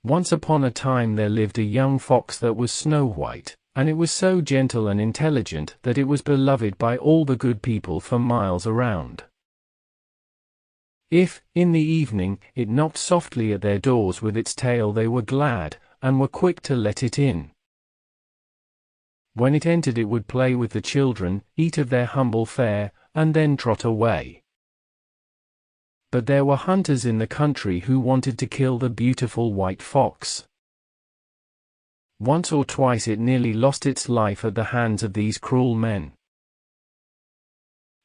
Once upon a time there lived a young fox that was snow white, and it was so gentle and intelligent that it was beloved by all the good people for miles around. If, in the evening, it knocked softly at their doors with its tail, they were glad, and were quick to let it in. When it entered, it would play with the children, eat of their humble fare, and then trot away. But there were hunters in the country who wanted to kill the beautiful white fox. Once or twice it nearly lost its life at the hands of these cruel men.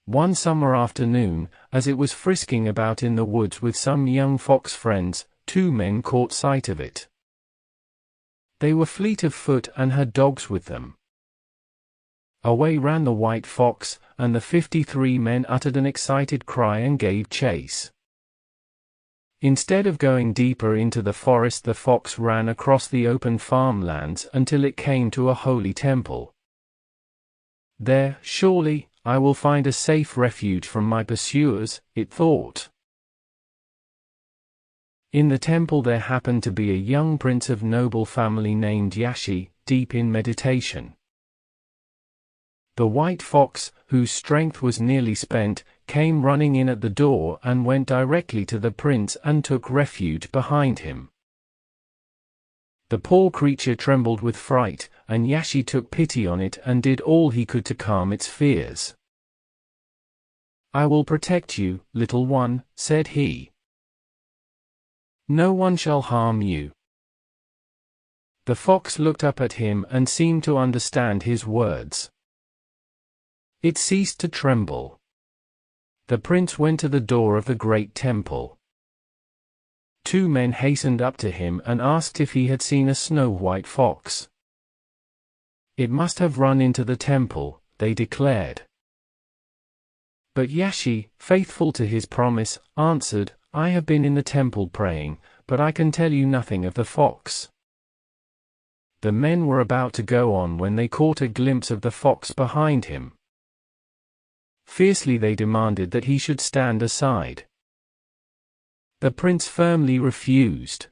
One summer afternoon, as it was frisking about in the woods with some young fox friends, two men caught sight of it. They were fleet of foot and had dogs with them. Away ran the white fox, and the 53 men uttered an excited cry and gave chase. Instead of going deeper into the forest, the fox ran across the open farmlands until it came to a holy temple. There, surely, I will find a safe refuge from my pursuers, it thought. In the temple there happened to be a young prince of noble family named Yashi, deep in meditation. The white fox, whose strength was nearly spent, came running in at the door and went directly to the prince and took refuge behind him. The poor creature trembled with fright, and Yashi took pity on it and did all he could to calm its fears. "I will protect you, little one," said he. "No one shall harm you." The fox looked up at him and seemed to understand his words. It ceased to tremble. The prince went to the door of the great temple. Two men hastened up to him and asked if he had seen a snow-white fox. It must have run into the temple, they declared. But Yashi, faithful to his promise, answered, "I have been in the temple praying, but I can tell you nothing of the fox." The men were about to go on when they caught a glimpse of the fox behind him. Fiercely they demanded that he should stand aside. The prince firmly refused.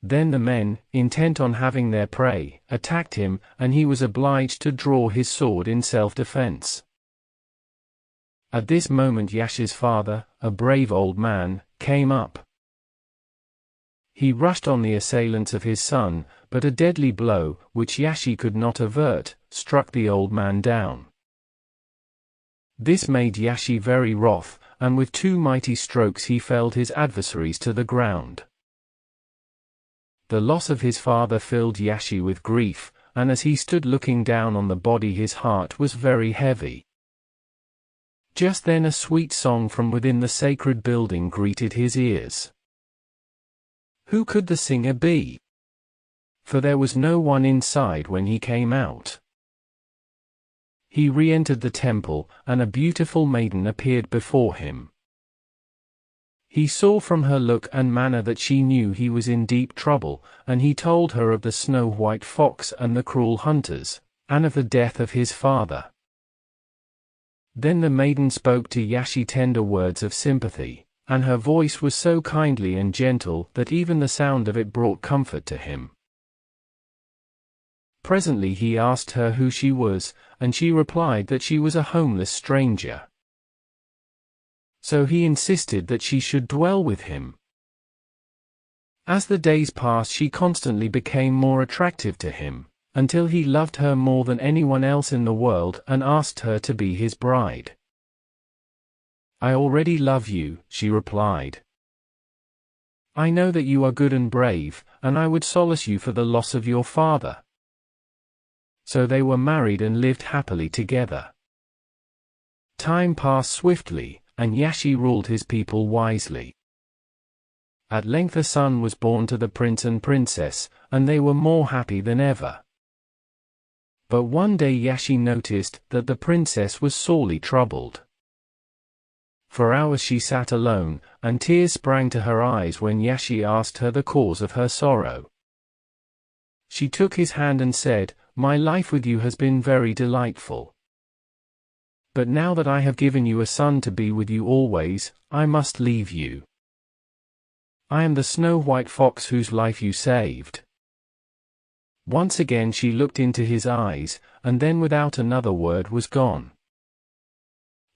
Then the men, intent on having their prey, attacked him, and he was obliged to draw his sword in self-defense. At this moment Yashi's father, a brave old man, came up. He rushed on the assailants of his son, but a deadly blow, which Yashi could not avert, struck the old man down. This made Yashi very wroth, and with two mighty strokes he felled his adversaries to the ground. The loss of his father filled Yashi with grief, and as he stood looking down on the body his heart was very heavy. Just then a sweet song from within the sacred building greeted his ears. Who could the singer be? For there was no one inside when he came out. He re-entered the temple, and a beautiful maiden appeared before him. He saw from her look and manner that she knew he was in deep trouble, and he told her of the snow-white fox and the cruel hunters, and of the death of his father. Then the maiden spoke to Yashi tender words of sympathy, and her voice was so kindly and gentle that even the sound of it brought comfort to him. Presently he asked her who she was, and she replied that she was a homeless stranger. So he insisted that she should dwell with him. As the days passed, she constantly became more attractive to him, until he loved her more than anyone else in the world and asked her to be his bride. "I already love you," she replied. "I know that you are good and brave, and I would solace you for the loss of your father." So they were married and lived happily together. Time passed swiftly, and Yashi ruled his people wisely. At length a son was born to the prince and princess, and they were more happy than ever. But one day Yashi noticed that the princess was sorely troubled. For hours she sat alone, and tears sprang to her eyes when Yashi asked her the cause of her sorrow. She took his hand and said, "My life with you has been very delightful. But now that I have given you a son to be with you always, I must leave you." I am the Snow White Fox whose life you saved." Once again she looked into his eyes, and then without another word was gone.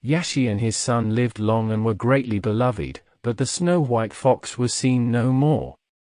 Yashi and his son lived long and were greatly beloved, but the Snow White Fox was seen no more.